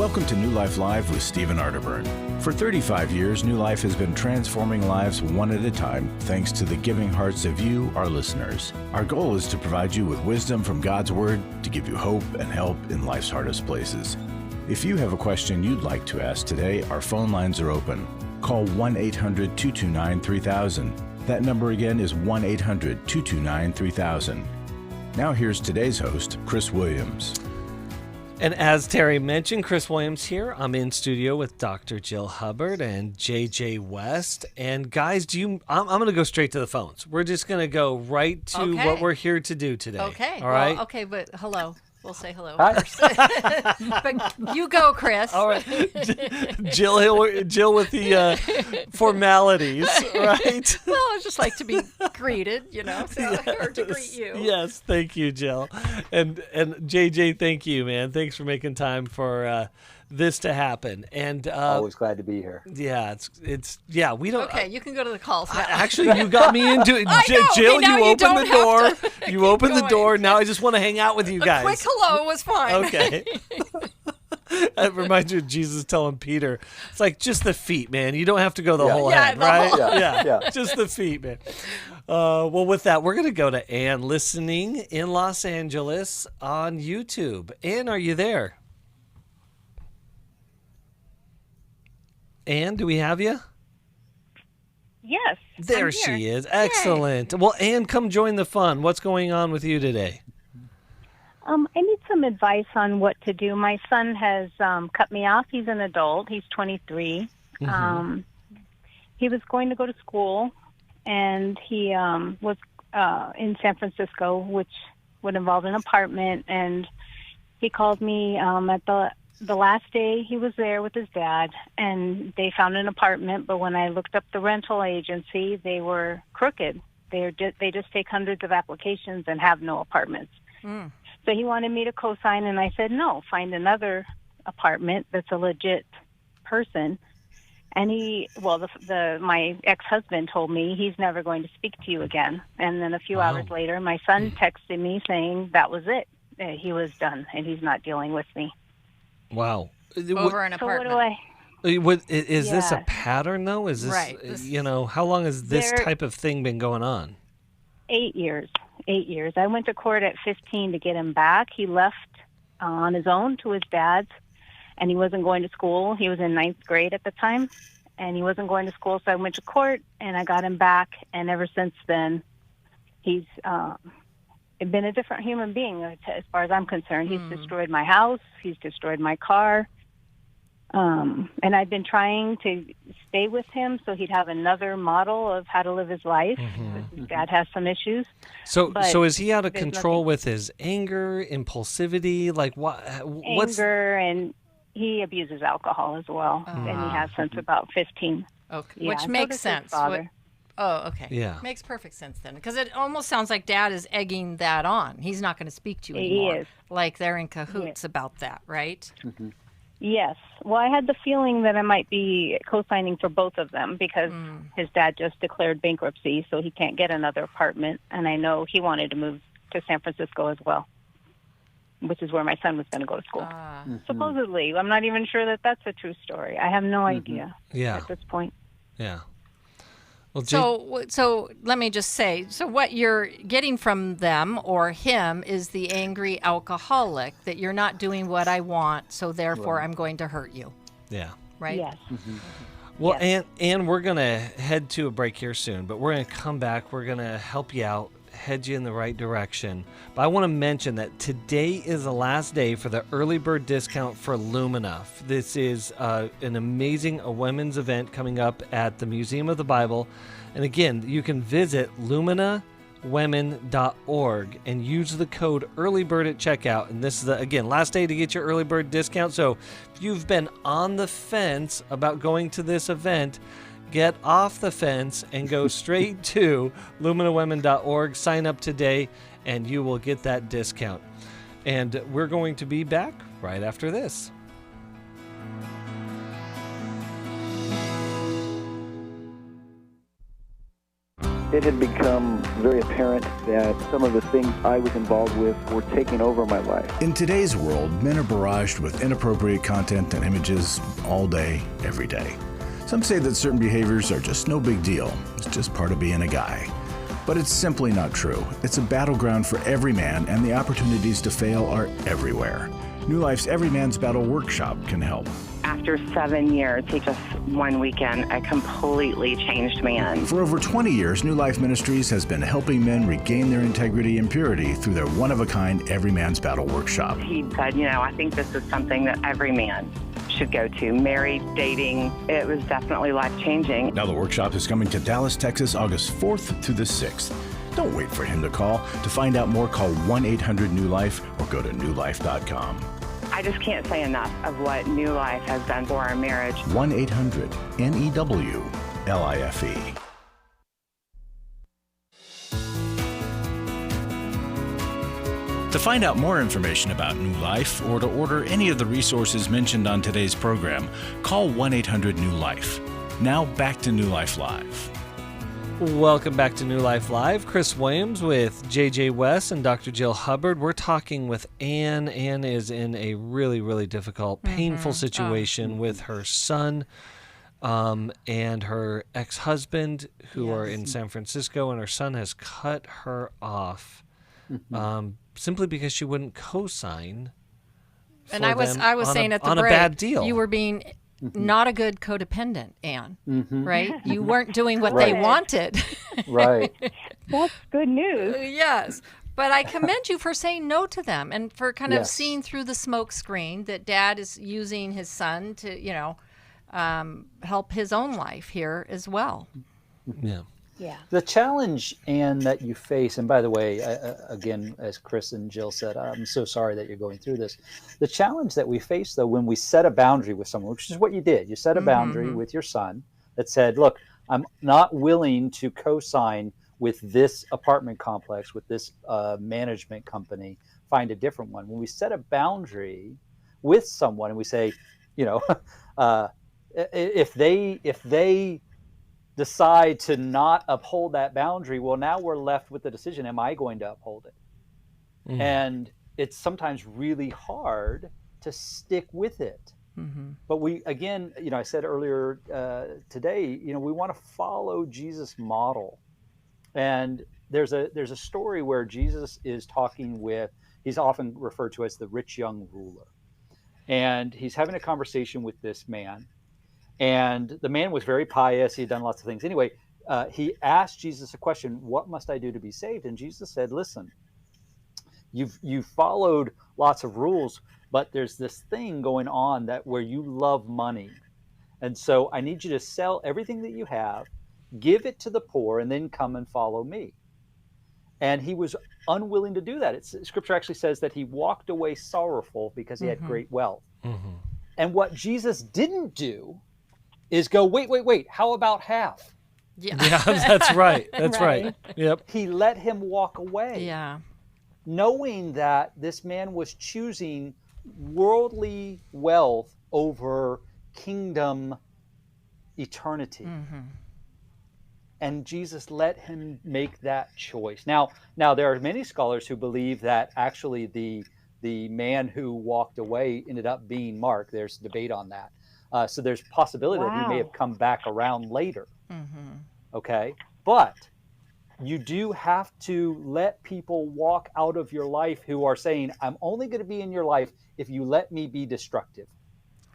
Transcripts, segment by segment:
Welcome to New Life Live with Stephen Arterburn. For 35 years, New Life has been transforming lives one at a time thanks to the giving hearts of you, our listeners. Our goal is to provide you with wisdom from God's Word to give you hope and help in life's hardest places. If you have a question you'd like to ask today, our phone lines are open. Call 1-800-229-3000. That number again is 1-800-229-3000. Now here's today's host, Chris Williams. And as Terry mentioned, Chris Williams here. I'm in studio with Dr. Jill Hubbard and JJ West. And guys, I'm going to go straight to the phones. We're just going to go right to what we're here to do today. Okay. All right. Well, okay, but hello. We'll say hello Hi. first. But you go, Chris. All right. Jill with the formalities, right? Well, I just like to be greeted, or to greet you. Yes, thank you, Jill. And JJ, thank you, man. Thanks for making time for this to happen. And always glad to be here. Yeah, it's we don't. Okay, you can go to the calls now. Actually, you got me into it. Jill, okay, you opened the door. You opened the door. Now I just want to hang out with you guys. A quick hello was fine. Okay. That reminds me of Jesus telling Peter, it's like just the feet, man. You don't have to go the whole head, right? Yeah. Just the feet, man. Well, with that, we're going to go to Ann listening in Los Angeles on YouTube. Ann, are you there? Ann, do we have you? Yes. There she is. Excellent. Yay. Well, Ann, come join the fun. What's going on with you today? I need some advice on what to do. My son has cut me off. He's an adult. He's 23. Mm-hmm. He was going to go to school, and he was in San Francisco, which would involve an apartment. And he called me at the last day he was there with his dad, and they found an apartment. But when I looked up the rental agency, they were crooked. They just take hundreds of applications and have no apartments. Mm. So he wanted me to co-sign, and I said, no, find another apartment that's a legit person. And my ex-husband told me he's never going to speak to you again. And then a few hours later, my son texted me saying that was it. He was done, and he's not dealing with me. Wow. Over an apartment. So what do I... Is this a pattern, though? Is this, right. How long has this type of thing been going on? 8 years. 8 years. I went to court at 15 to get him back. He left on his own to his dad's, and he wasn't going to school. He was in 9th grade at the time, and he wasn't going to school, so I went to court, and I got him back, and ever since then, he's been a different human being as far as I'm concerned. He's destroyed my house. He's destroyed my car. And I've been trying to stay with him so he'd have another model of how to live his life. Mm-hmm. His dad has some issues. So is he out of control with his anger, impulsivity? Like what's anger, and he abuses alcohol as well, and he has since about 15. Okay, yeah, which makes sense. Okay. Yeah. Makes perfect sense then. Because it almost sounds like Dad is egging that on. He's not going to speak to you anymore. He is. Like they're in cahoots about that, right? Mm-hmm. Yes. Well, I had the feeling that I might be co-signing for both of them because his dad just declared bankruptcy, so he can't get another apartment. And I know he wanted to move to San Francisco as well, which is where my son was going to go to school. Supposedly. I'm not even sure that that's a true story. I have no idea at this point. Yeah. Well, so let me just say, so what you're getting from them or him is the angry alcoholic, that you're not doing what I want, so therefore I'm going to hurt you. Yeah. Right? Yes. Mm-hmm. Well, Ann, we're going to head to a break here soon, but we're going to come back. We're going to help you out, head you in the right direction. But I want to mention that today is the last day for the early bird discount for Lumina. This is an amazing women's event coming up at the Museum of the Bible. And again, you can visit luminawomen.org and use the code earlybird at checkout. And this is, again, last day to get your early bird discount. So if you've been on the fence about going to this event, get off the fence and go straight to luminawomen.org. Sign up today, and you will get that discount. And we're going to be back right after this. It had become very apparent that some of the things I was involved with were taking over my life. In today's world, men are barraged with inappropriate content and images all day, every day. Some say that certain behaviors are just no big deal. It's just part of being a guy. But it's simply not true. It's a battleground for every man, and the opportunities to fail are everywhere. New Life's Every Man's Battle workshop can help. After 7 years, just one weekend, a completely changed man. For over 20 years, New Life Ministries has been helping men regain their integrity and purity through their one-of-a-kind Every Man's Battle workshop. He said, I think this is something that every man should go to. Married, dating, it was definitely life-changing. Now the workshop is coming to Dallas, Texas, August 4th to the 6th. Don't wait for him to call. To find out more, call 1-800-NEW-LIFE or go to newlife.com. I just can't say enough of what New Life has done for our marriage. 1-800-NEW-LIFE. To find out more information about New Life or to order any of the resources mentioned on today's program, call 1-800-NEW-LIFE. Now back to New Life Live. Welcome back to New Life Live. Chris Williams with JJ West and Dr. Jill Hubbard. We're talking with Ann. Ann is in a really, really difficult, painful situation with her son and her ex-husband who are in San Francisco, and her son has cut her off simply because she wouldn't co-sign. And I was saying at the break, on a bad deal. You were being not a good codependent, Ann, right? You weren't doing what they wanted. Right. That's good news. Yes. But I commend you for saying no to them and for kind of seeing through the smoke screen that Dad is using his son to, help his own life here as well. Yeah. Yeah. The challenge, Anne, that you face, and by the way, again, as Chris and Jill said, I'm so sorry that you're going through this. The challenge that we face, though, when we set a boundary with someone, which is what you did, you set a boundary with your son that said, look, I'm not willing to co-sign with this apartment complex, with this management company, find a different one. When we set a boundary with someone and we say, if they decide to not uphold that boundary, well, now we're left with the decision, am I going to uphold it? And it's sometimes really hard to stick with it. But we, again, I said earlier today, we want to follow Jesus' model. And there's a story where Jesus is talking with, he's often referred to as the rich young ruler. And he's having a conversation with this man. And the man was very pious. He had done lots of things. Anyway, he asked Jesus a question, what must I do to be saved? And Jesus said, listen, you've followed lots of rules, but there's this thing going on where you love money. And so I need you to sell everything that you have, give it to the poor, and then come and follow me. And he was unwilling to do that. Scripture actually says that he walked away sorrowful because he had great wealth. And what Jesus didn't do is go, wait, how about half? Yeah, that's right. That's right. Yep. He let him walk away. Yeah. Knowing that this man was choosing worldly wealth over kingdom eternity. And Jesus let him make that choice. Now there are many scholars who believe that actually the man who walked away ended up being Mark. There's debate on that. So there's possibility that he may have come back around later. Okay. But you do have to let people walk out of your life who are saying, I'm only going to be in your life if you let me be destructive.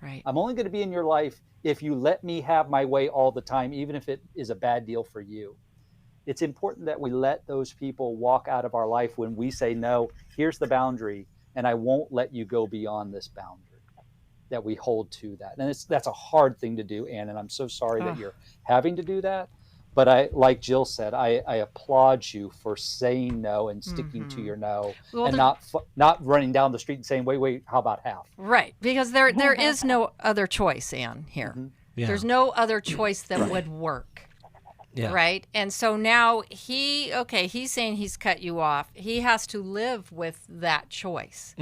Right. I'm only going to be in your life if you let me have my way all the time, even if it is a bad deal for you. It's important that we let those people walk out of our life when we say, no, here's the boundary, and I won't let you go beyond this boundary, that we hold to that. And that's a hard thing to do, Ann, and I'm so sorry that you're having to do that. But like Jill said, I applaud you for saying no and sticking to your no, and not running down the street and saying, wait, how about half? Right, because there is no other choice, Ann, here. Yeah. There's no other choice that would work. Yeah. Right? And so now he's saying he's cut you off. He has to live with that choice,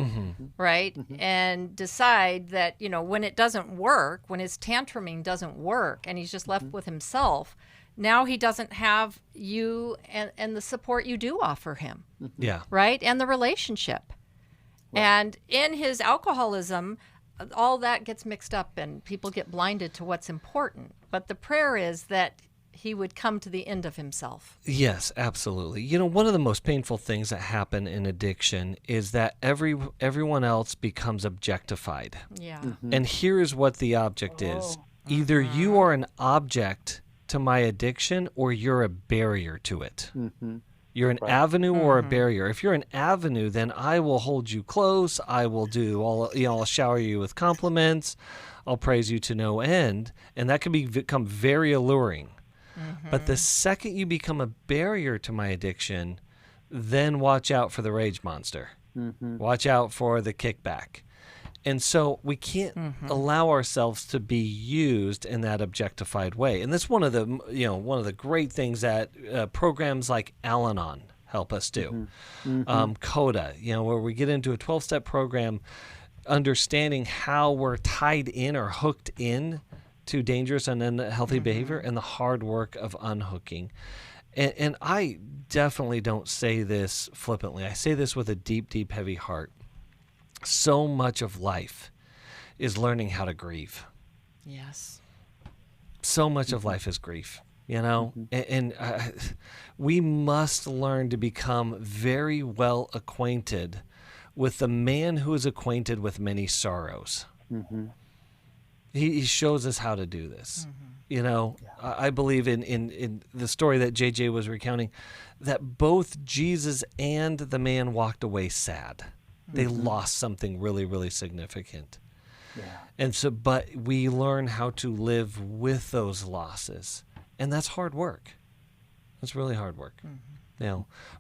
right? And decide that, when it doesn't work, when his tantruming doesn't work and he's just left with himself, now he doesn't have you and the support you do offer him. Yeah. Right? And the relationship. Right. And in his alcoholism, all that gets mixed up and people get blinded to what's important. But the prayer is that he would come to the end of himself. Yes, absolutely. You know, one of the most painful things that happen in addiction is that everyone else becomes objectified. Yeah. And here's what the object is. Either you are an object to my addiction or you're a barrier to it. You're an avenue or a barrier. If you're an avenue, then I will hold you close. I will do all, I'll shower you with compliments. I'll praise you to no end. And that can become very alluring. But the second you become a barrier to my addiction, then watch out for the rage monster. Watch out for the kickback. And so we can't allow ourselves to be used in that objectified way. And that's one of the great things that programs like Al-Anon help us do. CODA, where we get into a 12-step program, understanding how we're tied in or hooked in to dangerous and unhealthy behavior and the hard work of unhooking. And I definitely don't say this flippantly. I say this with a deep, deep, heavy heart. So much of life is learning how to grieve. Yes. So much of life is grief, and we must learn to become very well acquainted with the man who is acquainted with many sorrows. He shows us how to do this. I believe in the story that JJ was recounting, that both Jesus and the man walked away sad. They lost something really, really significant. And so, but we learn how to live with those losses. And that's hard work. That's really hard work.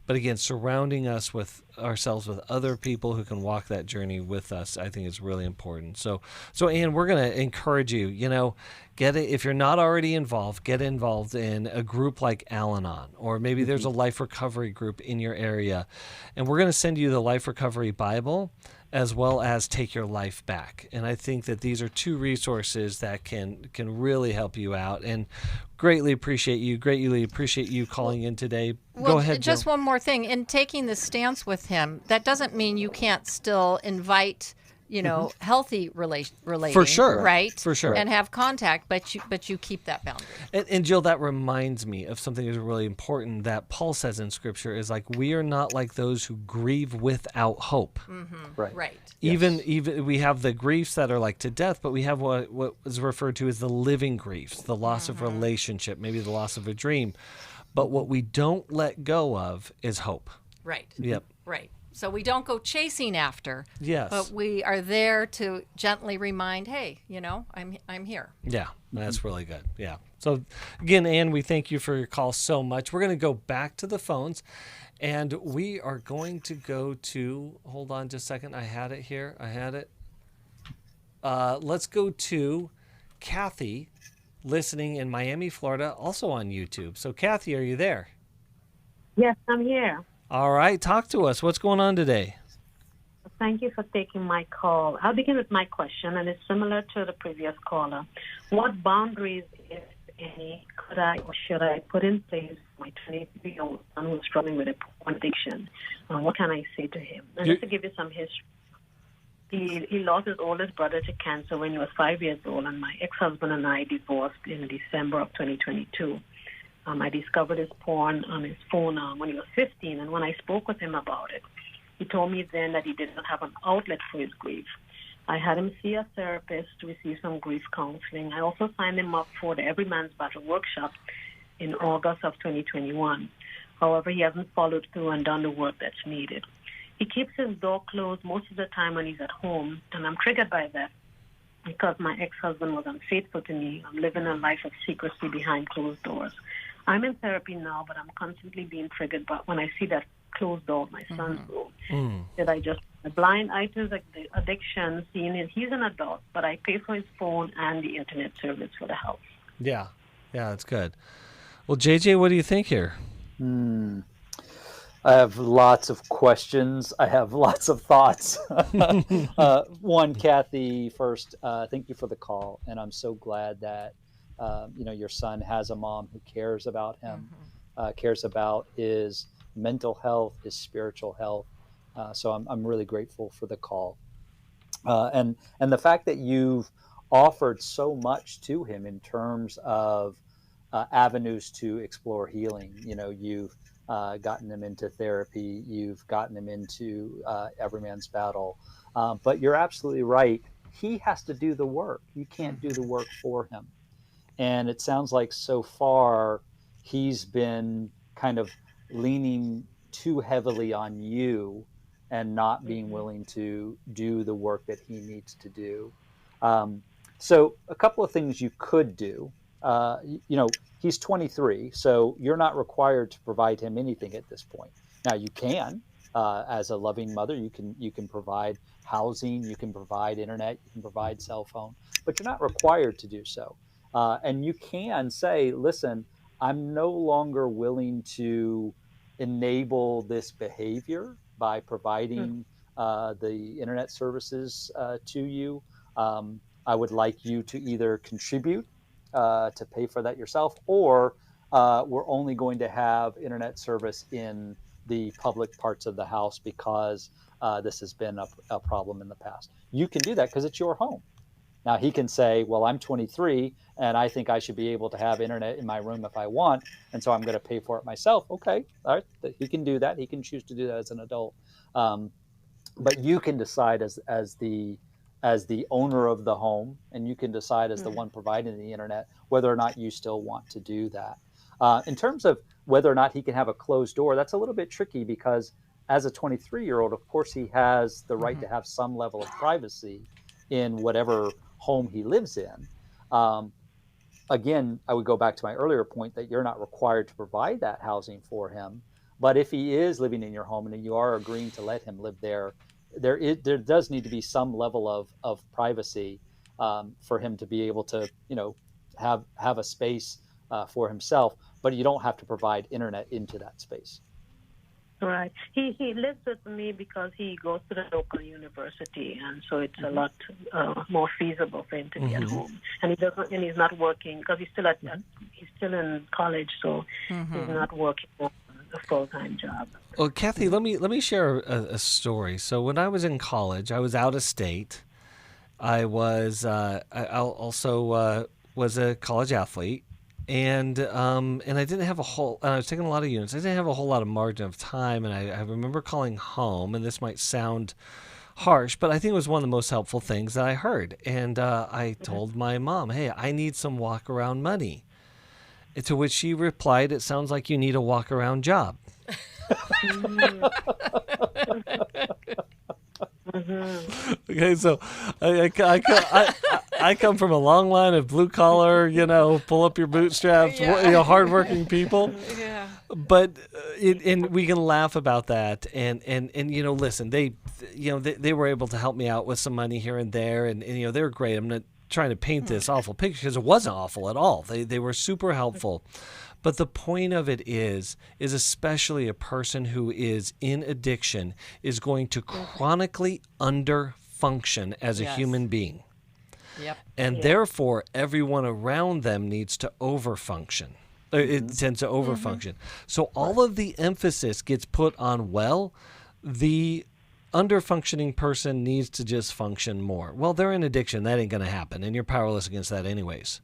But again, surrounding ourselves with other people who can walk that journey with us, I think is really important. So Ann, we're going to encourage you, get it. If you're not already involved, get involved in a group like Al-Anon, or maybe there's a life recovery group in your area. And we're going to send you the Life Recovery Bible, as well as Take Your Life Back. And I think that these are two resources that can really help you out. And greatly appreciate you calling in today. Well, go ahead, just Jill. one more thing. In taking this stance with him, that doesn't mean you can't still invite, healthy relating. For sure. Right? For sure. And have contact, but you keep that boundary. And Jill, that reminds me of something that's really important that Paul says in Scripture is like, we are not like those who grieve without hope. Right. Even we have the griefs that are like to death, but we have what is referred to as the living griefs, the loss of relationship, maybe the loss of a dream. But what we don't let go of is hope. Right. Yep. Right. So we don't go chasing after. Yes. But we are there to gently remind, hey, I'm here. Yeah, that's really good. Yeah. So again, Ann, we thank you for your call so much. We're going to go back to the phones, and we are going to go to, hold on just a second. I had it here. Let's go to Kathy, listening in Miami, Florida, also on YouTube. So Kathy, are you there? Yes, I'm here. All right, talk to us. What's going on today? Thank you for taking my call. I'll begin with my question, and it's similar to the previous caller. What boundaries, if any, could I or should I put in place for my 23-year-old son who's struggling with a porn addiction? What can I say to him? And just to give you some history, he lost his oldest brother to cancer when he was 5 years old, and my ex-husband and I divorced in December of 2022. I discovered his porn on his phone when he was 15, and when I spoke with him about it, he told me then that he did not have an outlet for his grief. I had him see a therapist to receive some grief counseling. I also signed him up for the Every Man's Battle workshop in August of 2021. However, he hasn't followed through and done the work that's needed. He keeps his door closed most of the time when he's at home, and I'm triggered by that because my ex-husband was unfaithful to me. I'm living a life of secrecy behind closed doors. I'm in therapy now, but I'm constantly being triggered by when I see that closed door of my son's room. That I just a blind eye to the addiction, seeing it. He's an adult, but I pay for his phone and the internet service for the house. Yeah, that's good. Well, JJ, what do you think here? I have lots of questions. I have lots of thoughts. One, Kathy, first, thank you for the call, and I'm so glad that your son has a mom who cares about him, cares about his mental health, his spiritual health. So I'm really grateful for the call. And the fact that you've offered so much to him in terms of avenues to explore healing. You've gotten him into therapy, you've gotten him into Every Man's Battle. But you're absolutely right. He has to do the work. You can't do the work for him. And it sounds like so far he's been kind of leaning too heavily on you and not being willing to do the work that he needs to do. So a couple of things you could do. He's 23, so you're not required to provide him anything at this point. Now you can, as a loving mother, you can provide housing, you can provide internet, you can provide cell phone, but you're not required to do so. And you can say, listen, I'm no longer willing to enable this behavior by providing the internet services to you. I would like you to either contribute to pay for that yourself, or we're only going to have internet service in the public parts of the house because this has been a problem in the past. You can do that because it's your home. Now he can say, well, I'm 23 and I think I should be able to have internet in my room if I want, and so I'm going to pay for it myself. Okay, all right, he can do that. He can choose to do that as an adult. But you can decide as the owner of the home, and you can decide as the one providing the internet whether or not you still want to do that. In terms of whether or not he can have a closed door, that's a little bit tricky because as a 23-year-old, of course, he has the right to have some level of privacy in whatever home he lives in. Again, I would go back to my earlier point that you're not required to provide that housing for him. But if he is living in your home and you are agreeing to let him live there, there does need to be some level of privacy for him to be able to, have a space for himself. But you don't have to provide internet into that space. Right. He lives with me because he goes to the local university, and so it's a lot more feasible for him to be at home. And he's not working because he's still in college, so he's not working a full-time job. Well, Kathy, let me share a story. So when I was in college, I was out of state. I was I also was a college athlete. And I didn't have I was taking a lot of units. I didn't have a whole lot of margin of time. And I remember calling home, and this might sound harsh, but I think it was one of the most helpful things that I heard. And I told my mom, hey, I need some walk around money. To which she replied, it sounds like you need a walk around job. Okay, so I come from a long line of blue collar, pull up your bootstraps, hardworking people. Yeah. But and we can laugh about that, and listen, they were able to help me out with some money here and there, and they were great. I'm not trying to paint this awful picture because it wasn't awful at all. They were super helpful. But the point of it is especially a person who is in addiction is going to chronically underfunction as a human being. Yep. And therefore, everyone around them needs to overfunction. It tends to overfunction. So all of the emphasis gets put on, the underfunctioning person needs to just function more. Well, they're in addiction. That ain't going to happen. And you're powerless against that anyways.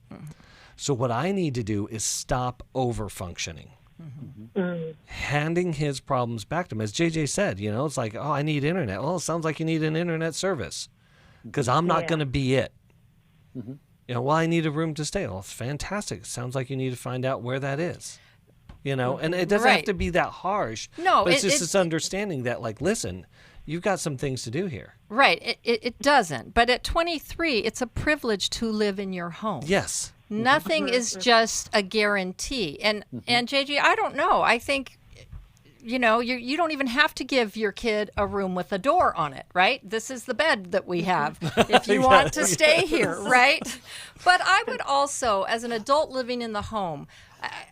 So what I need to do is stop over-functioning. Handing his problems back to him. As JJ said, it's like, I need internet. Well, it sounds like you need an internet service because I'm not going to be it. I need a room to stay. Well, it's fantastic. It sounds like you need to find out where that is. And it doesn't have to be that harsh. No, but it's just this understanding that, listen, you've got some things to do here. Right. It doesn't. But at 23, it's a privilege to live in your home. Yes. Nothing is just a guarantee. And JJ, I don't know. I think, you don't even have to give your kid a room with a door on it, right? This is the bed that we have if you want to stay here, right? But I would also, as an adult living in the home,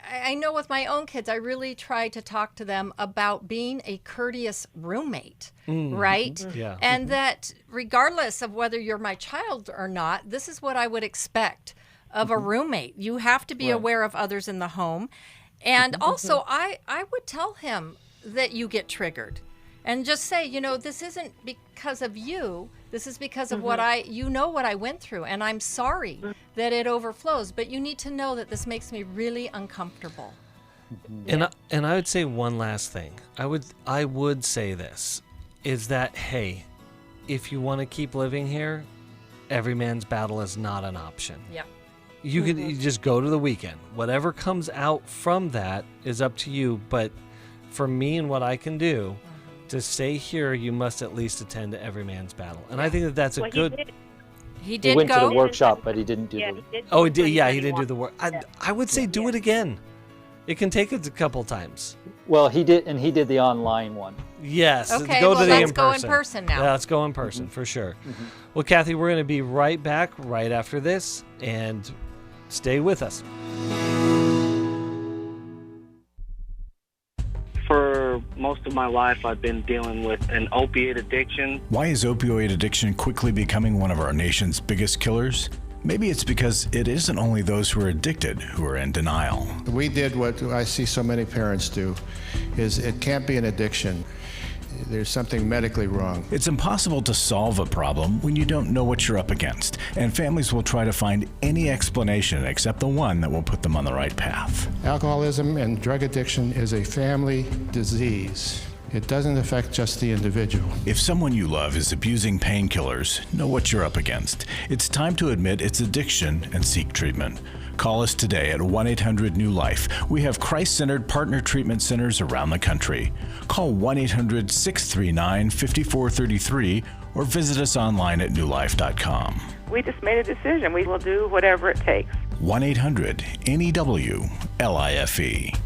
I know with my own kids, I really try to talk to them about being a courteous roommate, right? Yeah. And that regardless of whether you're my child or not, this is what I would expect of a roommate. You have to be aware of others in the home. And also, I would tell him that you get triggered and just say, this isn't because of you. This is because of what I went through, and I'm sorry that it overflows, but you need to know that this makes me really uncomfortable. And I would say one last thing. I would say this, is that, hey, if you want to keep living here, every man's battle is not an option. Yeah. You just go to the weekend. Whatever comes out from that is up to you, but for me and what I can do, to stay here, you must at least attend to every man's battle. And I think that that's a good... He did went go to the workshop, but he didn't do Yeah, the... he did. Oh, he did do the work. I would say do it again. It can take it a couple times. Well, he did the online one. Yes. Okay, go well, to the let's in-person. go in person now. Yeah, let's go in person for sure. Well, Kathy, we're going to be right back right after this, and stay with us. For most of my life, I've been dealing with an opiate addiction. Why is opioid addiction quickly becoming one of our nation's biggest killers? Maybe it's because it isn't only those who are addicted who are in denial. We did what I see so many parents do, is it can't be an addiction. There's something medically wrong. It's impossible to solve a problem when you don't know what you're up against, and families will try to find any explanation except the one that will put them on the right path. Alcoholism and drug addiction is a family disease. It doesn't affect just the individual. If someone you love is abusing painkillers, know what you're up against. It's time to admit it's addiction and seek treatment. Call us today at 1-800-NEW-LIFE. We have Christ-centered partner treatment centers around the country. Call 1-800-639-5433 or visit us online at newlife.com. We just made a decision. We will do whatever it takes. 1-800-NEW-LIFE.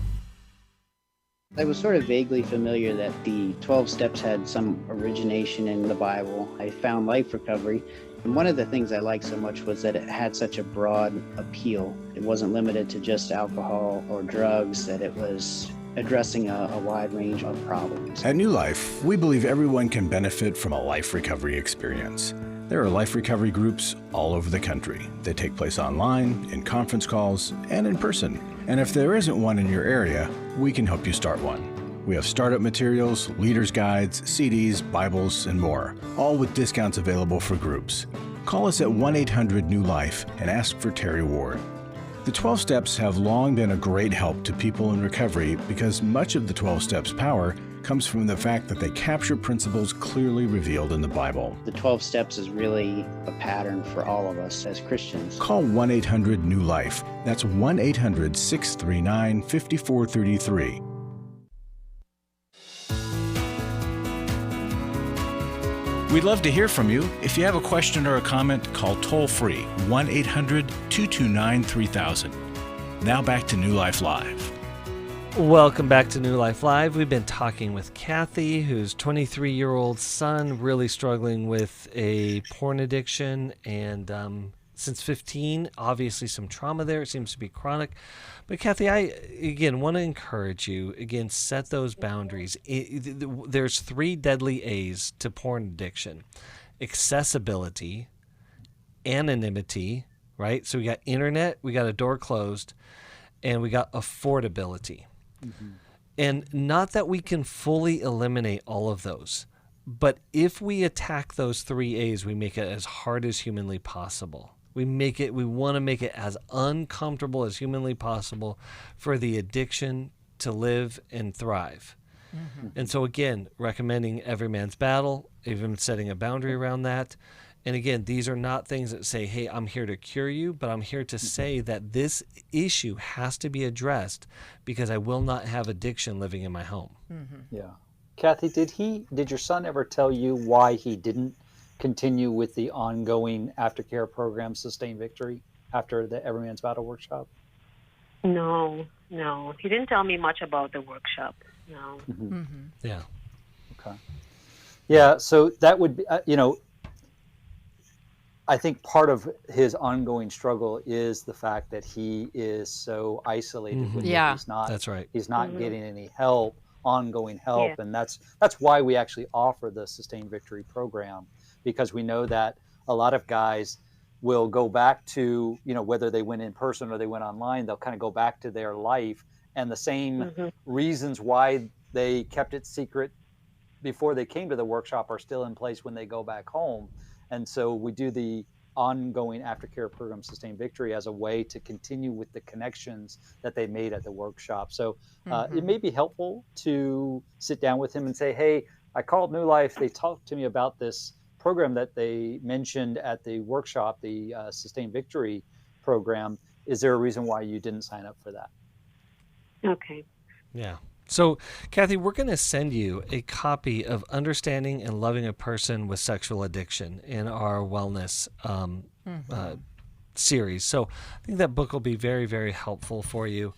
I was sort of vaguely familiar that the 12 steps had some origination in the Bible. I found Life Recovery, and one of the things I liked so much was that it had such a broad appeal. It wasn't limited to just alcohol or drugs, that it was addressing a wide range of problems. At New Life, we believe everyone can benefit from a life recovery experience. There are life recovery groups all over the country. They take place online, in conference calls, and in person. And if there isn't one in your area, we can help you start one. We have startup materials, leaders' guides, CDs, Bibles, and more, all with discounts available for groups. Call us at 1-800-NEW-LIFE and ask for Terry Ward. The 12 Steps have long been a great help to people in recovery because much of the 12 Steps' power comes from the fact that they capture principles clearly revealed in the Bible. The 12 steps is really a pattern for all of us as Christians. Call 1-800-NEW-LIFE. That's 1-800-639-5433. We'd love to hear from you. If you have a question or a comment, call toll-free 1-800-229-3000. Now back to New Life Live. Welcome back to New Life Live. We've been talking with Kathy, whose 23-year-old son really struggling with a porn addiction, and since 15, obviously some trauma there. It seems to be chronic. But Kathy, I, again, want to encourage you, again, set those boundaries. There's 3 deadly A's to porn addiction: accessibility, anonymity, right? So we got internet, we got a door closed, and we got affordability. Mm-hmm. And not that we can fully eliminate all of those, but if we attack those 3 A's, we make it as hard as humanly possible. We want to make it as uncomfortable as humanly possible for the addiction to live and thrive. Mm-hmm. And so again, recommending every man's battle, even setting a boundary around that. And again, these are not things that say, hey, I'm here to cure you, but I'm here to say that this issue has to be addressed because I will not have addiction living in my home. Mm-hmm. Yeah. Kathy, did your son ever tell you why he didn't continue with the ongoing aftercare program, Sustain Victory, after the Every Man's Battle workshop? No. He didn't tell me much about the workshop. No. Mm-hmm. Mm-hmm. Yeah. Okay. Yeah, so that would be, I think part of his ongoing struggle is the fact that he is so isolated. Mm-hmm. With Yeah, it. That's right. He's not Mm-hmm. getting any help, ongoing help, Yeah. and that's why we actually offer the Sustain Victory program, because we know that a lot of guys will go back to, whether they went in person or they went online, they'll kind of go back to their life, and the same reasons why they kept it secret before they came to the workshop are still in place when they go back home. And so we do the ongoing aftercare program Sustained Victory as a way to continue with the connections that they made at the workshop. So it may be helpful to sit down with him and say, hey, I called New Life. They talked to me about this program that they mentioned at the workshop, the Sustained Victory program. Is there a reason why you didn't sign up for that? Okay. Yeah. So, Kathy, we're going to send you a copy of Understanding and Loving a Person with Sexual Addiction in our wellness series. So I think that book will be very, very helpful for you.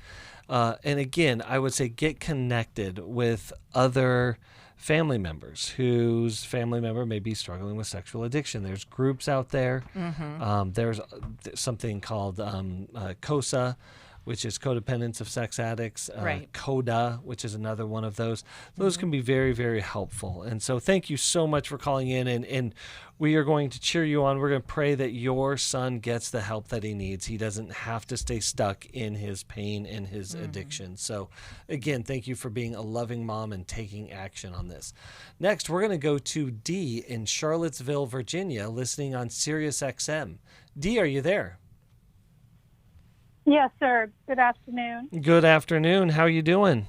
And again, I would say get connected with other family members whose family member may be struggling with sexual addiction. There's groups out there. There's something called COSA, which is Codependence of Sex Addicts, CODA, which is another one of those. Those can be very, very helpful. And so thank you so much for calling in, and we are going to cheer you on. We're going to pray that your son gets the help that he needs. He doesn't have to stay stuck in his pain and his addiction. So again, thank you for being a loving mom and taking action on this. Next, we're going to go to Dee in Charlottesville, Virginia, listening on Sirius XM. Dee, are you there? Yes, sir. Good afternoon. Good afternoon. How are you doing?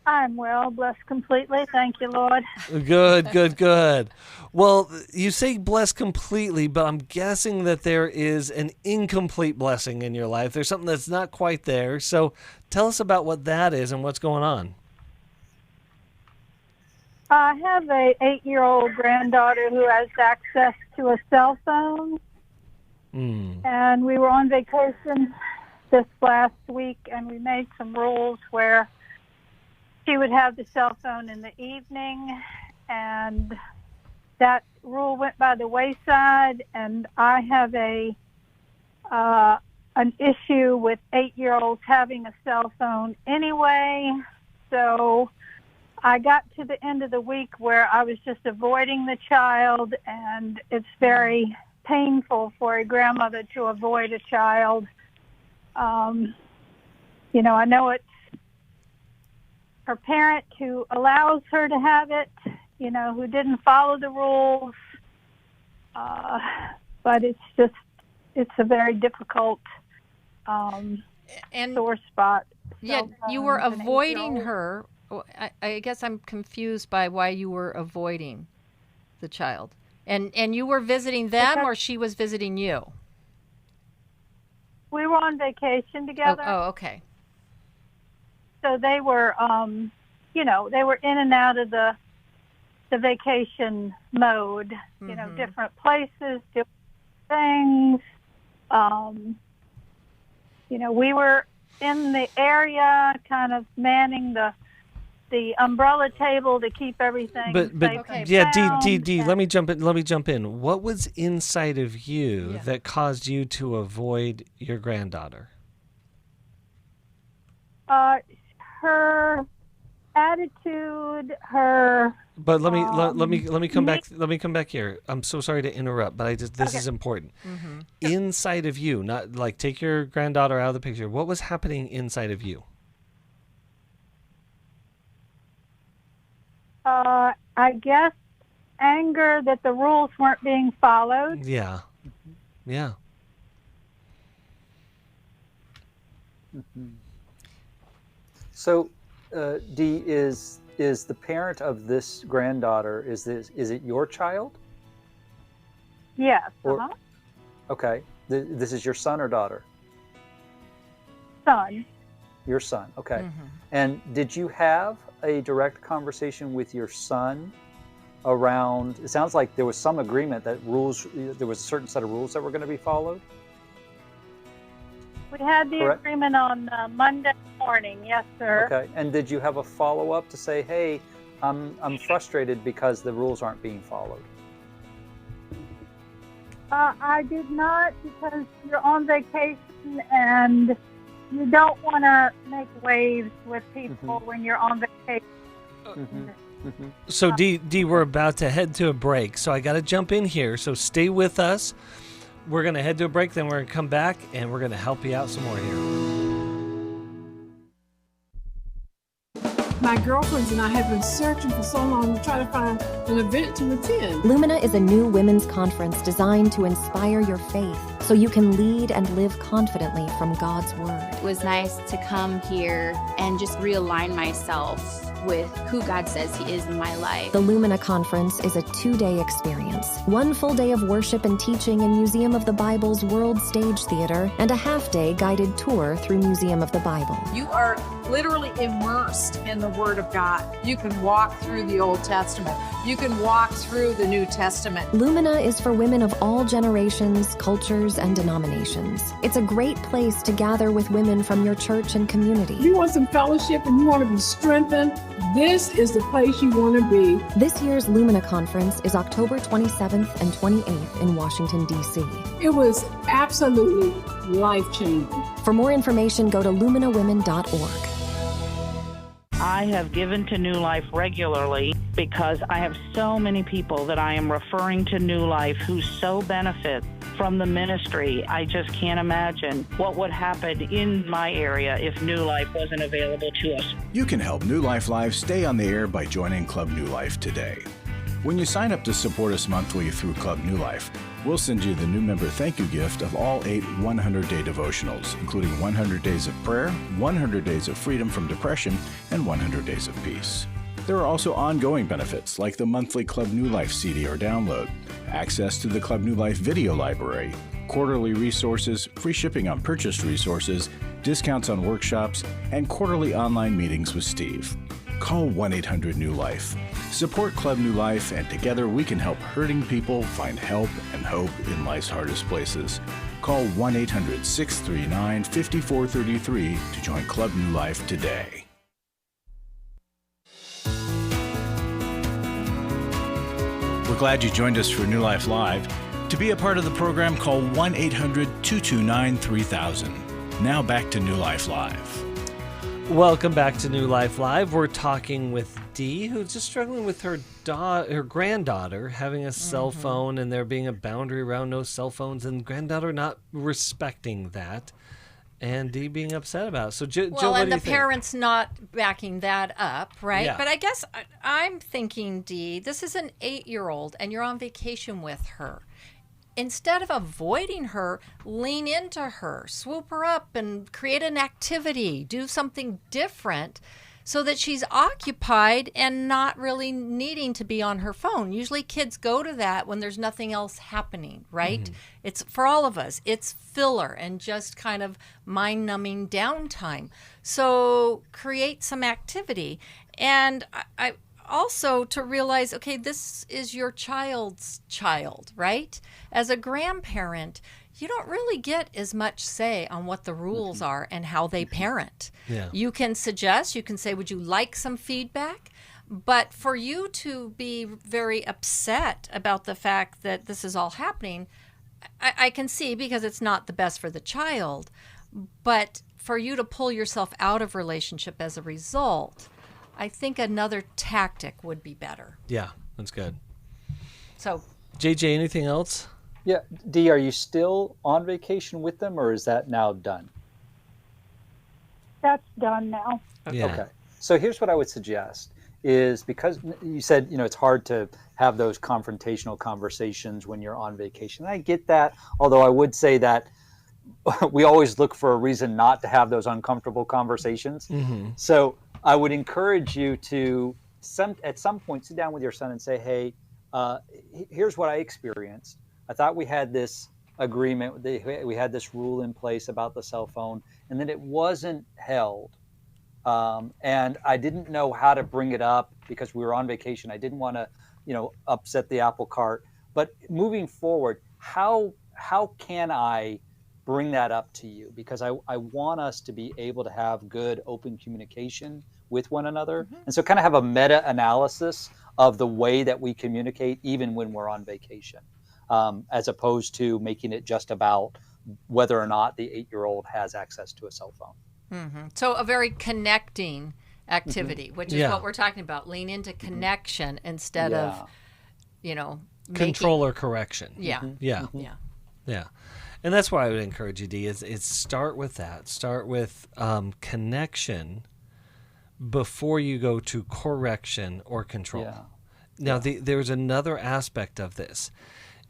I'm well, blessed completely. Thank you, Lord. Good, good, good. Well, you say blessed completely, but I'm guessing that there is an incomplete blessing in your life. There's something that's not quite there. So tell us about what that is and what's going on. I have a 8-year-old granddaughter who has access to a cell phone. And we were on vacation this last week, and we made some rules where she would have the cell phone in the evening, and that rule went by the wayside. And I have an issue with 8-year-olds having a cell phone anyway. So I got to the end of the week where I was just avoiding the child, and it's very painful for a grandmother to avoid a child. I know it's her parent who allows her to have it, who didn't follow the rules. But it's a very difficult sore spot. Yet you were avoiding her. I guess I'm confused by why you were avoiding the child. And you were visiting them, or she was visiting you? We were on vacation together. Oh, okay. So they were, they were in and out of the vacation mode. Different places, different things. We were in the area, kind of manning the umbrella table to keep everything safe. Yeah, Dee, let me jump in. What was inside of you that caused you to avoid your granddaughter? Her attitude, her. But let me come back. Let me come back here. I'm so sorry to interrupt, but this is important. Inside of you, not like take your granddaughter out of the picture. What was happening inside of you? I guess anger that the rules weren't being followed. Yeah. So, Dee, is the parent of this granddaughter, is it your child? Yes. Okay. This is your son or daughter? Son. Your son. Okay. And did you have a direct conversation with your son around, it sounds like there was some agreement that there was a certain set of rules that were going to be followed? We had the agreement on Monday morning, yes, sir. Okay, and did you have a follow-up to say, hey, I'm frustrated because the rules aren't being followed? I did not, because you're on vacation and you don't want to make waves with people when you're on vacation. So Dee, we're about to head to a break, so I got to jump in here. So stay with us. We're going to head to a break, then we're going to come back, and we're going to help you out some more here. My girlfriends and I have been searching for so long to try to find an event to attend. Lumina is a new women's conference designed to inspire your faith so you can lead and live confidently from God's Word. It was nice to come here and just realign myself with who God says He is in my life. The Lumina Conference is a 2-day experience. 1 full day of worship and teaching in Museum of the Bible's World Stage Theater, and a half-day guided tour through Museum of the Bible. You are literally immersed in the Word of God. You can walk through the Old Testament. You can walk through the New Testament. Lumina is for women of all generations, cultures, and denominations. It's a great place to gather with women from your church and community. If you want some fellowship and you want to be strengthened, this is the place you want to be. This year's Lumina Conference is October 27th and 28th in Washington, D.C. It was absolutely life-changing. For more information, go to luminawomen.org. I have given to New Life regularly because I have so many people that I am referring to New Life who so benefit from the ministry. I just can't imagine what would happen in my area if New Life wasn't available to us. You can help New Life Live stay on the air by joining Club New Life today. When you sign up to support us monthly through Club New Life, we'll send you the new member thank you gift of all 8 100-day devotionals, including 100 Days of Prayer, 100 Days of Freedom from Depression, and 100 Days of Peace. There are also ongoing benefits like the monthly Club New Life CD or download, access to the Club New Life video library, quarterly resources, free shipping on purchased resources, discounts on workshops, and quarterly online meetings with Steve. Call 1-800-NEW-LIFE. Support Club New Life, and together we can help hurting people find help and hope in life's hardest places. Call 1-800-639-5433 to join Club New Life today. We're glad you joined us for New Life Live. To be a part of the program, call 1-800-229-3000. Now back to New Life Live. Welcome back to New Life Live. We're talking with Dee, who's just struggling with her granddaughter having a cell phone, and there being a boundary around no cell phones, and granddaughter not respecting that, and Dee being upset about it. So, Jill, what do you think? And the parents not backing that up, right? Yeah. But I guess I'm thinking, Dee, this is an 8-year-old, and you're on vacation with her. Instead of avoiding her, lean into her, swoop her up and create an activity, do something different so that she's occupied and not really needing to be on her phone. Usually kids go to that when there's nothing else happening, right? Mm-hmm. It's for all of us, it's filler and just kind of mind-numbing downtime. So create some activity. And I also to realize, okay, this is your child's child, right? As a grandparent, you don't really get as much say on what the rules are and how they parent. Yeah. You can suggest, you can say, would you like some feedback? But for you to be very upset about the fact that this is all happening, I can see, because it's not the best for the child. But for you to pull yourself out of relationship as a result, I think another tactic would be better. Yeah, that's good. So, JJ, anything else? Yeah, Dee, are you still on vacation with them, or is that now done? That's done now. Yeah. Okay. So here's what I would suggest is, because you said, it's hard to have those confrontational conversations when you're on vacation. I get that, although I would say that we always look for a reason not to have those uncomfortable conversations. Mm-hmm. So I would encourage you to at some point sit down with your son and say, hey, here's what I experienced. I thought we had this agreement, we had this rule in place about the cell phone, and then it wasn't held. And I didn't know how to bring it up because we were on vacation. I didn't want to, upset the apple cart. But moving forward, how can I bring that up to you? Because I want us to be able to have good open communication with one another. Mm-hmm. And so kind of have a meta-analysis of the way that we communicate even when we're on vacation, as opposed to making it just about whether or not the 8-year-old has access to a cell phone. Mm-hmm. So a very connecting activity, which is what we're talking about. Lean into connection instead of, control or correction. Yeah. Yeah. Yeah. Yeah. And that's why I would encourage you, Dee, is start with that. Start with connection before you go to correction or control. Yeah. Now, there's another aspect of this,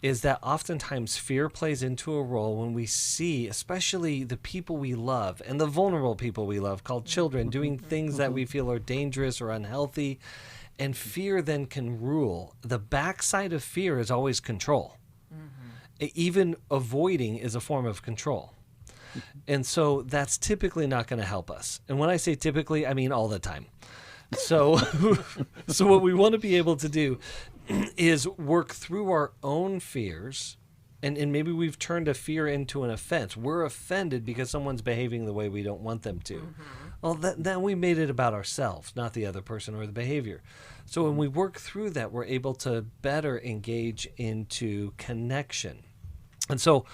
is that oftentimes fear plays into a role when we see, especially the people we love and the vulnerable people we love, called children, doing things that we feel are dangerous or unhealthy, and fear then can rule. The backside of fear is always control. Even avoiding is a form of control. And so that's typically not going to help us. And when I say typically, I mean all the time. So what we want to be able to do is work through our own fears, and maybe we've turned a fear into an offense. We're offended because someone's behaving the way we don't want them to. Well, then we made it about ourselves, not the other person or the behavior. So when we work through that, we're able to better engage into connection. And so,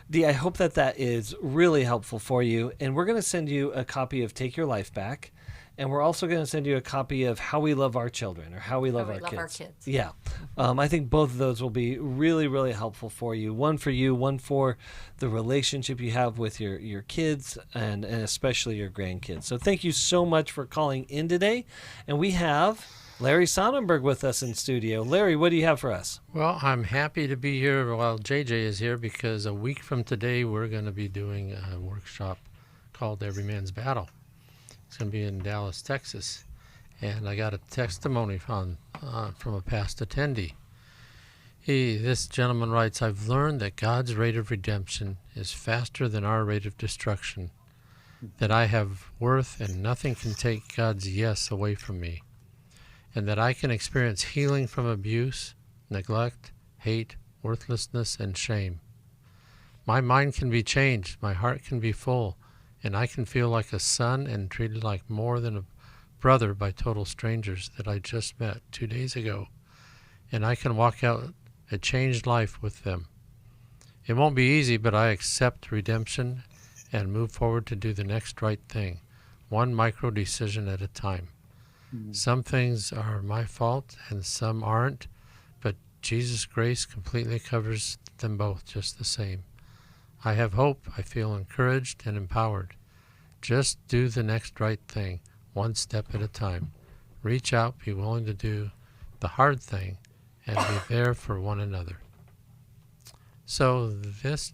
Dee, I hope that is really helpful for you. And we're going to send you a copy of Take Your Life Back. And we're also going to send you a copy of How We Love Our Children, or How We Love Our Kids. Yeah. I think both of those will be really, really helpful for you. One for you, one for the relationship you have with your kids and especially your grandkids. So thank you so much for calling in today. And we have Larry Sonnenberg with us in studio. Larry, what do you have for us? Well, I'm happy to be here while JJ is here, because a week from today we're going to be doing a workshop called Every Man's Battle. It's going to be in Dallas, Texas. And I got a testimony from a past attendee. This gentleman writes, I've learned that God's rate of redemption is faster than our rate of destruction, that I have worth and nothing can take God's yes away from me, and that I can experience healing from abuse, neglect, hate, worthlessness, and shame. My mind can be changed, my heart can be full, and I can feel like a son and treated like more than a brother by total strangers that I just met 2 days ago. And I can walk out a changed life with them. It won't be easy, but I accept redemption and move forward to do the next right thing, one micro decision at a time. Some things are my fault and some aren't, but Jesus' grace completely covers them both just the same. I have hope. I feel encouraged and empowered. Just do the next right thing, one step at a time. Reach out, be willing to do the hard thing, and be there for one another. So this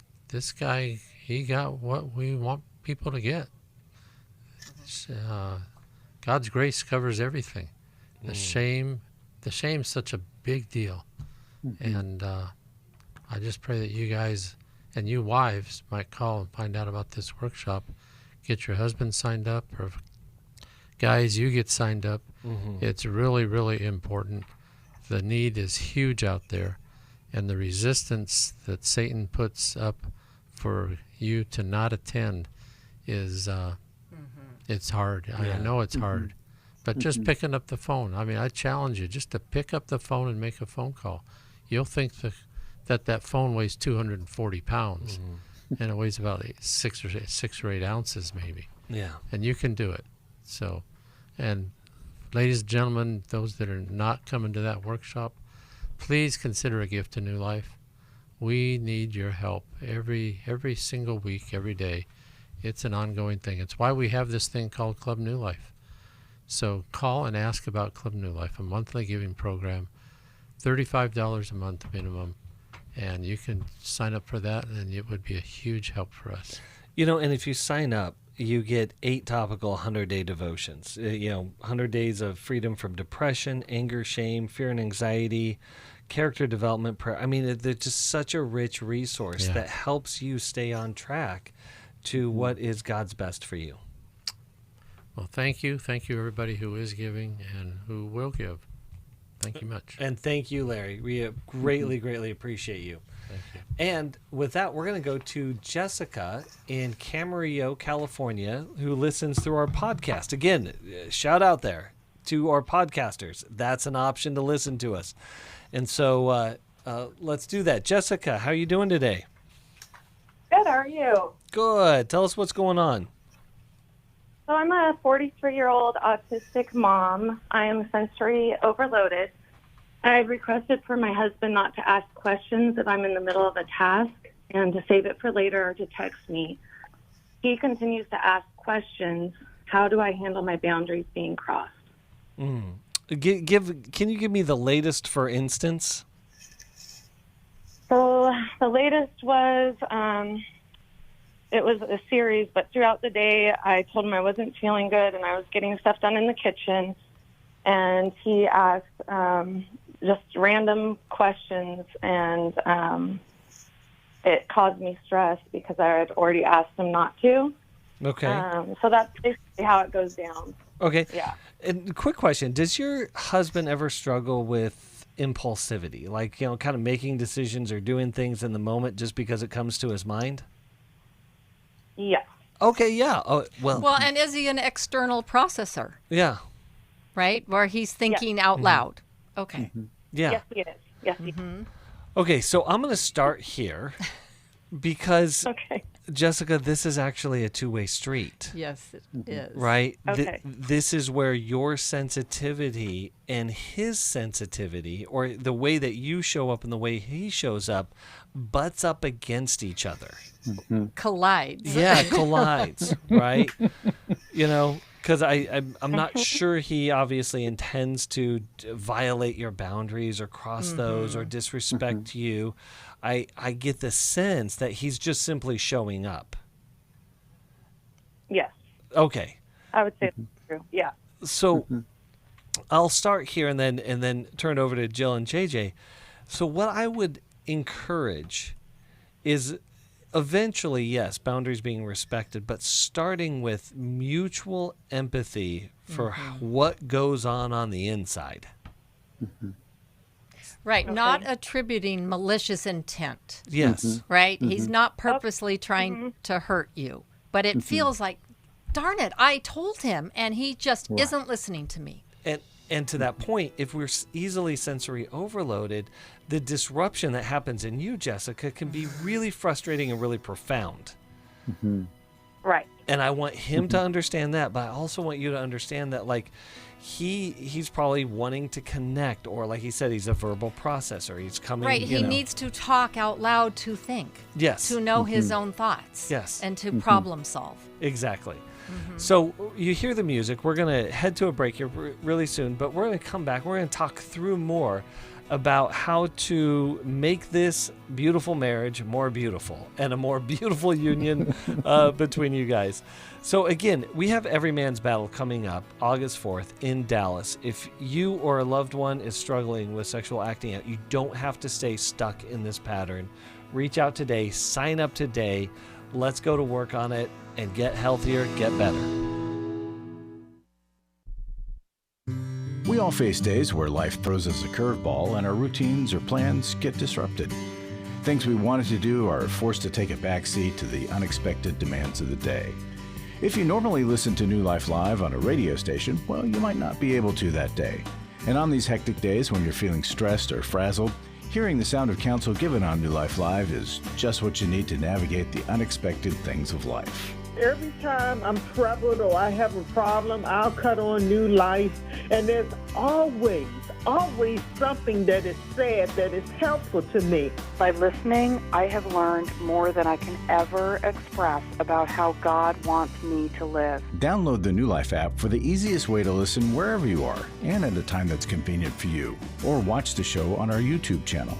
guy, he got what we want people to get. God's grace covers everything. The shame's such a big deal. And I just pray that you guys and you wives might call and find out about this workshop. Get your husband signed up, or guys, you get signed up. It's really, really important. The need is huge out there, and the resistance that Satan puts up for you to not attend is it's hard. I know it's hard, but just picking up the phone. I mean, I challenge you just to pick up the phone and make a phone call. You'll think that phone weighs 240 pounds, and it weighs about 6 or 8 ounces maybe. Yeah. And you can do it. So, and ladies and gentlemen, those that are not coming to that workshop, please consider a gift to New Life. We need your help every single week, every day. It's an ongoing thing. It's why we have this thing called Club New Life. So call and ask about Club New Life, a monthly giving program, $35 a month minimum. And you can sign up for that, and it would be a huge help for us. And if you sign up, you get 8 topical 100-day devotions. 100 days of freedom from depression, anger, shame, fear and anxiety, character development, prayer. I mean, they're just such a rich resource that helps you stay on track to what is God's best for you. Well, thank you. Thank you, everybody who is giving and who will give. Thank you much. And thank you, Larry. We greatly, greatly appreciate you. Thank you. And with that, we're going to go to Jessica in Camarillo, California, who listens through our podcast. Again, shout out there to our podcasters. That's an option to listen to us. And so let's do that. Jessica, how are you doing today? Good. How are you? Good. Tell us what's going on. So I'm a 43-year-old autistic mom. I am sensory overloaded. I've requested for my husband not to ask questions if I'm in the middle of a task and to save it for later or to text me. He continues to ask questions. How do I handle my boundaries being crossed? Can you give me the latest, for instance? So the latest was, it was a series, but throughout the day, I told him I wasn't feeling good and I was getting stuff done in the kitchen. And he asked just random questions, and it caused me stress because I had already asked him not to. Okay. So that's basically how it goes down. Okay. Yeah. And quick question. Does your husband ever struggle with impulsivity? Like, kind of making decisions or doing things in the moment just because it comes to his mind? Yes. Okay, yeah. Oh, well. Well, and is he an external processor? Yeah. Right? Where he's thinking out loud. Okay. Yeah. Yes, he is. Yes, he is. Okay, so I'm going to start here because, Jessica, this is actually a two-way street. Yes, it is. Right? Okay. This is where your sensitivity and his sensitivity, or the way that you show up and the way he shows up, butts up against each other. Collides. Yeah, collides, right? Because I'm not sure he obviously intends to violate your boundaries or cross those or disrespect you. I get the sense that he's just simply showing up. Yes. Okay. I would say that's true. Yeah. So I'll start here and then turn it over to Jill and JJ. So what I would encourage is eventually, yes, boundaries being respected, but starting with mutual empathy for what goes on the inside. Right, not attributing malicious intent. Yes. Right? He's not purposely trying to hurt you, but it feels like, darn it, I told him, and he just isn't listening to me. And to that point, if we're easily sensory overloaded, the disruption that happens in you, Jessica, can be really frustrating and really profound. Right. And I want him to understand that, but I also want you to understand that, like, he's probably wanting to connect, or like he said, he's a verbal processor. He's coming. Right. He needs to talk out loud to think. Yes. To know his own thoughts. Yes. And to problem solve. Exactly. So you hear the music. We're going to head to a break here really soon, but we're going to come back. We're going to talk through more about how to make this beautiful marriage more beautiful and a more beautiful union between you guys. So again, we have Every Man's Battle coming up August 4th in Dallas. If you or a loved one is struggling with sexual acting out, you don't have to stay stuck in this pattern. Reach out today, sign up today. Let's go to work on it and get healthier, get better. We all face days where life throws us a curveball and our routines or plans get disrupted. Things we wanted to do are forced to take a backseat to the unexpected demands of the day. If you normally listen to New Life Live on a radio station, well, you might not be able to that day. And on these hectic days when you're feeling stressed or frazzled, hearing the sound of counsel given on New Life Live is just what you need to navigate the unexpected things of life. Every time I'm troubled or I have a problem, I'll cut on New Life, and there's always something that is said that is helpful to me. By listening, I have learned more than I can ever express about how God wants me to live. Download the New Life app for the easiest way to listen wherever you are and at a time that's convenient for you, or watch the show on our YouTube channel.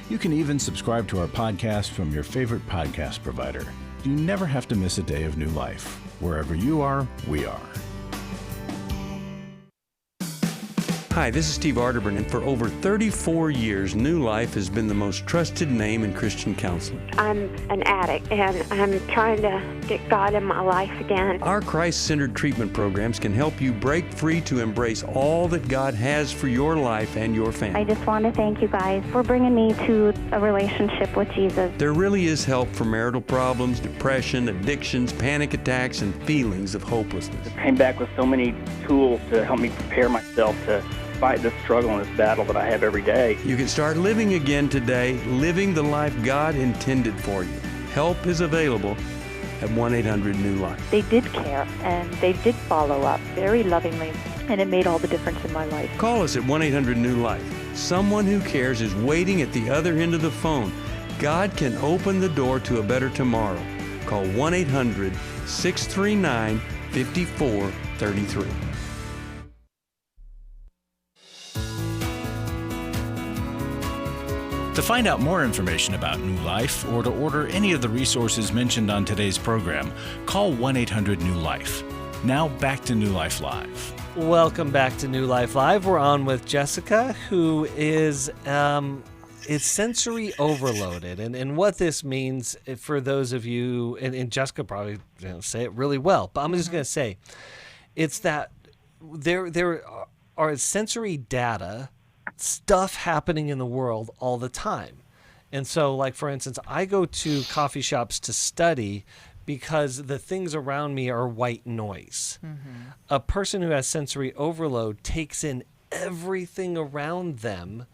You can even subscribe to our podcast from your favorite podcast provider. You never have to miss a day of New Life. Wherever you are, we are. Hi, this is Steve Arterburn, and for over 34 years, New Life has been the most trusted name in Christian counseling. I'm an addict, and I'm trying to get God in my life again. Our Christ-centered treatment programs can help you break free to embrace all that God has for your life and your family. I just want to thank you guys for bringing me to a relationship with Jesus. There really is help for marital problems, depression, addictions, panic attacks, and feelings of hopelessness. I came back with so many tools to help me prepare myself to fight this struggle and this battle that I have every day. You can start living again today, living the life God intended for you. Help is available. at 1-800-NEW-LIFE. They did care, and they did follow up very lovingly, and it made all the difference in my life. Call us at 1-800-NEW-LIFE. Someone who cares is waiting at the other end of the phone. God can open the door to a better tomorrow. Call 1-800-639-5433. To find out more information about New Life or to order any of the resources mentioned on today's program, call 1-800-NEW-LIFE. Now back to New Life Live. Welcome back to New Life Live. We're on with Jessica, who is sensory overloaded. And what this means for those of you, and Jessica probably say it really well, but I'm just going to say, it's that there are sensory data, stuff happening in the world all the time. And so, like, for instance, I go to coffee shops to study because the things around me are white noise. Mm-hmm. A person who has sensory overload takes in everything around them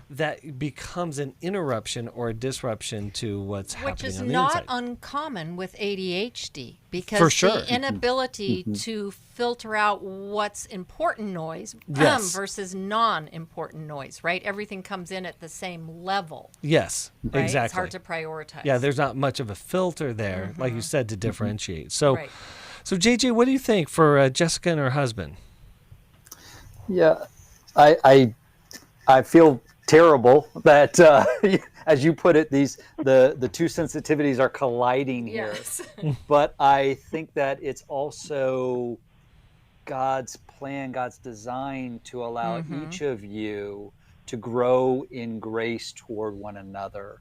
that becomes an interruption or a disruption to what's happening on the inside. Which is not uncommon with ADHD, because For sure. the inability to filter out what's important noise versus non-important noise, right? Everything comes in at the same level. Yes, right? exactly. It's hard to prioritize. Yeah, there's not much of a filter there, like you said, to differentiate. So, Right. so JJ, what do you think for Jessica and her husband? Yeah, I feel terrible that, as you put it, the two sensitivities are colliding here. Yes. But I think that it's also God's plan, God's design to allow each of you to grow in grace toward one another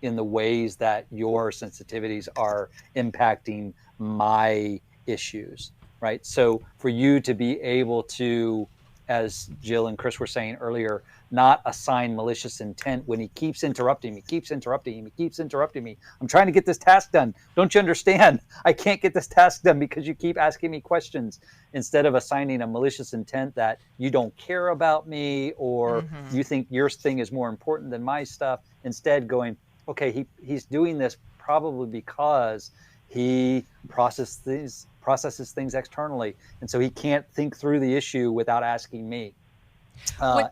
in the ways that your sensitivities are impacting my issues, right? So for you to be able to, as Jill and Chris were saying earlier, not assign malicious intent when he keeps interrupting me. I'm trying to get this task done. Don't you understand? I can't get this task done because you keep asking me questions. Instead of assigning a malicious intent that you don't care about me or you think your thing is more important than my stuff. Instead going, okay, he's doing this probably because he processes things externally. And so he can't think through the issue without asking me.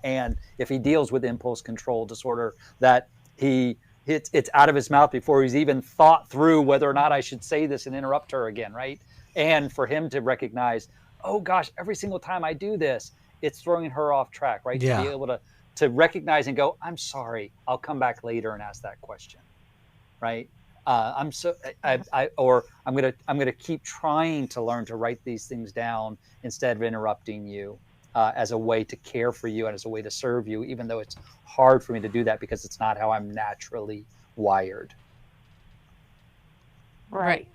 And if he deals with impulse control disorder, that it's out of his mouth before he's even thought through whether or not I should say this and interrupt her again, right? And for him to recognize, oh gosh, every single time I do this, it's throwing her off track, right? Yeah. To be able to recognize and go, I'm sorry, I'll come back later and ask that question, right? I'm gonna keep trying to learn to write these things down instead of interrupting you. As a way to care for you and as a way to serve you, even though it's hard for me to do that because it's not how I'm naturally wired. Right.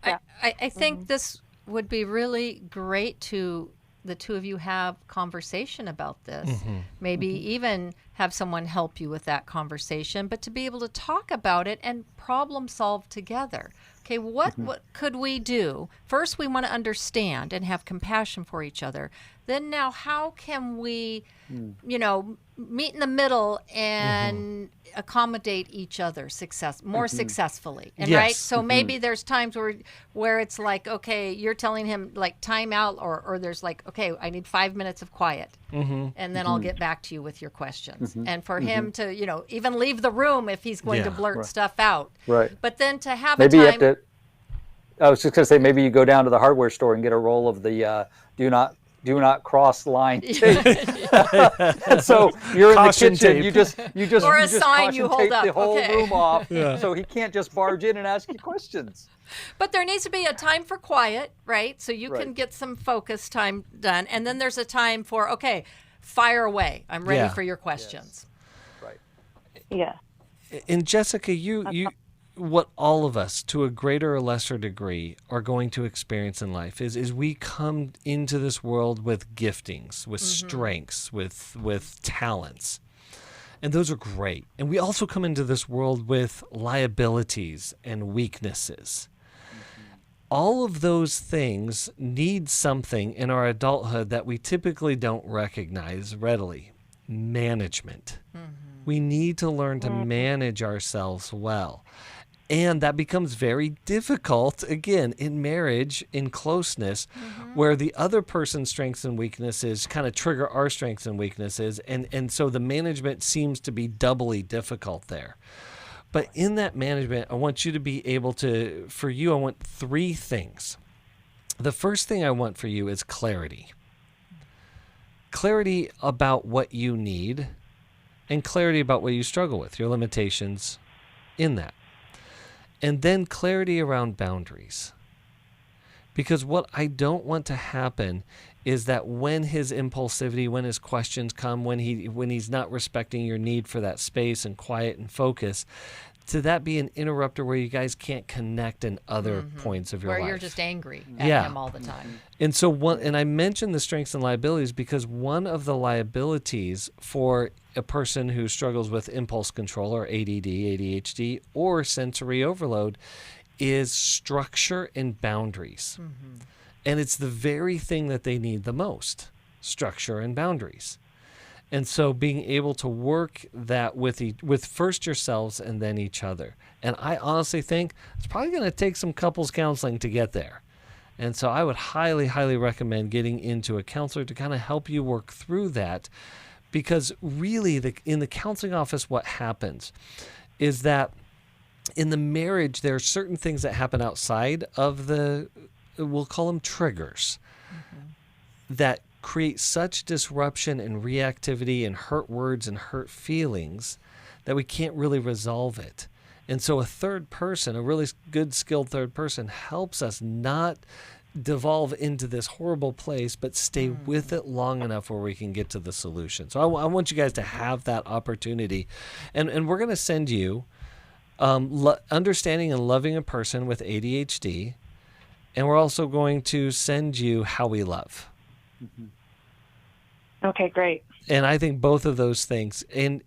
Yeah. I think this would be really great to the two of you have conversation about this. Maybe even have someone help you with that conversation, but to be able to talk about it and problem solve together. Okay, what could we do? First, we want to understand and have compassion for each other. Then now, how can we, meet in the middle and accommodate each other more successfully? And right, so maybe there's times where it's like, okay, you're telling him like time out, or there's like, okay, I need 5 minutes of quiet, and then I'll get back to you with your questions. And for him to, even leave the room if he's going to blurt stuff out. Right. But then to have maybe a time. You have to. I was just going to say, maybe you go down to the hardware store and get a roll of the do not cross line tape. And so you're Caution in the kitchen. tape. You just or a you just sign caution you hold tape up. the whole Okay. room off, Yeah. so he can't just barge in and ask you questions. But there needs to be a time for quiet, right? So you can Right. get some focus time done, and then there's a time for, okay, fire away. I'm ready for your questions. Right. Yeah. And Jessica, you what all of us, to a greater or lesser degree, are going to experience in life is we come into this world with giftings, with strengths, with talents. And those are great. And we also come into this world with liabilities and weaknesses. All of those things need something in our adulthood that we typically don't recognize readily. Management. We need to learn to manage ourselves well. And that becomes very difficult, again, in marriage, in closeness, where the other person's strengths and weaknesses kind of trigger our strengths and weaknesses. And so the management seems to be doubly difficult there. But in that management, I want you to be able to, for you, I want 3 things. The first thing I want for you is clarity. Clarity about what you need and clarity about what you struggle with, your limitations in that. And then clarity around boundaries. Because what I don't want to happen is that when his impulsivity, when his questions come, when he's not respecting your need for that space and quiet and focus, to that be an interrupter where you guys can't connect in other points of your life. Where you're just angry at him all the time. And so and I mentioned the strengths and liabilities because one of the liabilities for a person who struggles with impulse control or ADD, ADHD, or sensory overload is structure and boundaries. And it's the very thing that they need the most, structure and boundaries. And so being able to work that with first yourselves and then each other. And I honestly think it's probably going to take some couples counseling to get there. And so I would highly, highly recommend getting into a counselor to kind of help you work through that. Because really, in the counseling office, what happens is that in the marriage, there are certain things that happen outside of we'll call them triggers, that create such disruption and reactivity and hurt words and hurt feelings that we can't really resolve it. And so a third person, a really good skilled third person, helps us not devolve into this horrible place, but stay with it long enough where we can get to the solution. So I want you guys to have that opportunity. And we're going to send you Understanding and Loving a Person with ADHD. And we're also going to send you How We Love. Okay, great. And I think both of those things. And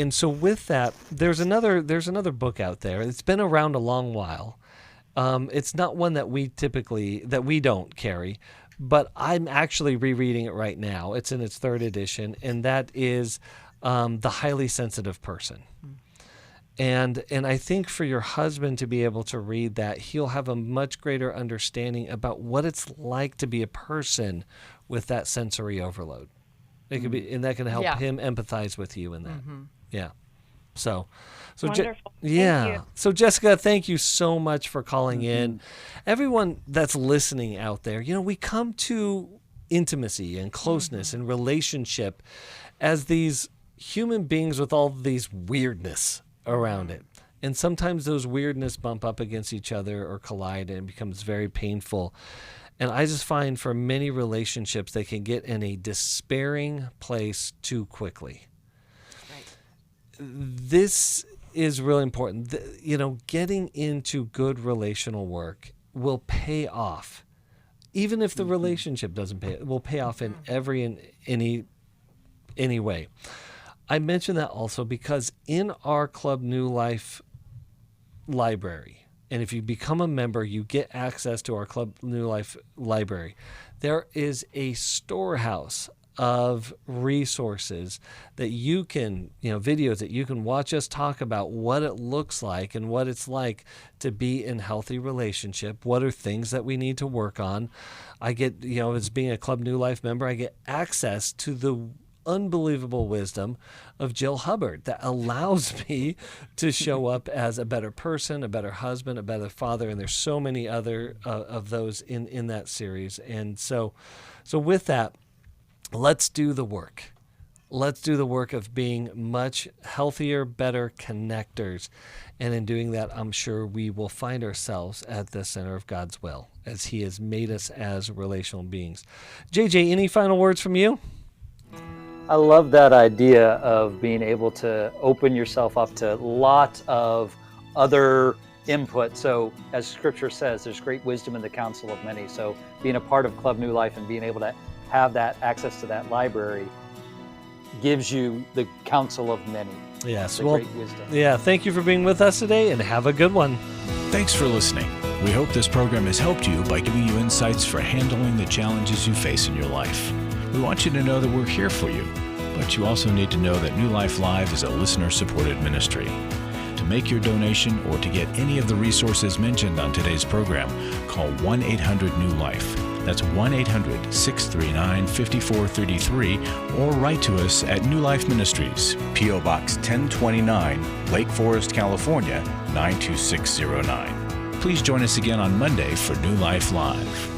so with that, there's another book out there. It's been around a long while. It's not one that we don't carry, but I'm actually rereading it right now. It's in its 3rd edition, and that is The Highly Sensitive Person. And I think for your husband to be able to read that, he'll have a much greater understanding about what it's like to be a person with that sensory overload. It could be, and that can help him empathize with you in that. Yeah. So wonderful. Yeah. Thank you. So Jessica, thank you so much for calling in. Everyone that's listening out there, we come to intimacy and closeness and relationship as these human beings with all these weirdness around it. And sometimes those weirdness bump up against each other or collide, and it becomes very painful. And I just find for many relationships, they can get in a despairing place too quickly. Right. This is really important. Getting into good relational work will pay off. Even if the relationship doesn't pay, it will pay off in any way. I mention that also because in our Club New Life library, and if you become a member, you get access to our Club New Life library. There is a storehouse of resources that you can, videos that you can watch us talk about what it looks like and what it's like to be in healthy relationship. What are things that we need to work on? I get, as being a Club New Life member, I get access to the unbelievable wisdom of Jill Hubbard that allows me to show up as a better person, a better husband, a better father, and there's so many other of those in that series. And so with that, let's do the work. Let's do the work of being much healthier, better connectors. And in doing that, I'm sure we will find ourselves at the center of God's will as He has made us as relational beings. JJ, any final words from you? I love that idea of being able to open yourself up to lots of other input. So as Scripture says, there's great wisdom in the counsel of many. So being a part of Club New Life and being able to have that access to that library gives you the counsel of many. Yes, great wisdom. Yeah, thank you for being with us today, and have a good one. Thanks for listening. We hope this program has helped you by giving you insights for handling the challenges you face in your life. We want you to know that we're here for you, but you also need to know that New Life Live is a listener-supported ministry. To To make your donation or to get any of the resources mentioned on today's program, call 1-800-NEW-LIFE. That's 1-800-639-5433, or write to us at New Life Ministries, P.O. Box 1029, Lake Forest, California, 92609. Please join us again on Monday for New Life Live.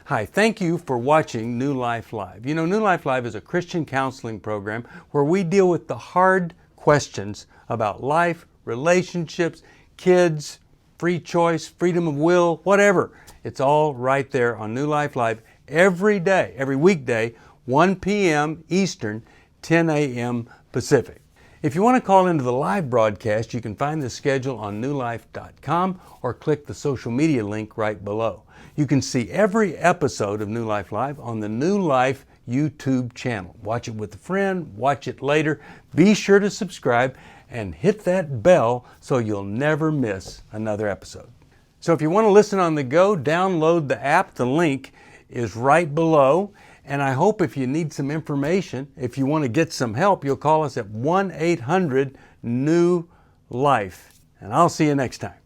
Hi, thank you for watching New Life Live. You know, New Life Live is a Christian counseling program where we deal with the hard questions about life, relationships, kids, free choice, freedom of will, whatever. It's all right there on New Life Live every day, every weekday, 1 p.m. Eastern, 10 a.m. Pacific. If you want to call into the live broadcast, you can find the schedule on newlife.com or click the social media link right below. You can see every episode of New Life Live on the New Life YouTube channel. Watch it with a friend, watch it later. Be sure to subscribe and hit that bell so you'll never miss another episode. So if you want to listen on the go, download the app. The link is right below. And I hope if you need some information, if you want to get some help, you'll call us at 1-800-NEW-LIFE. And I'll see you next time.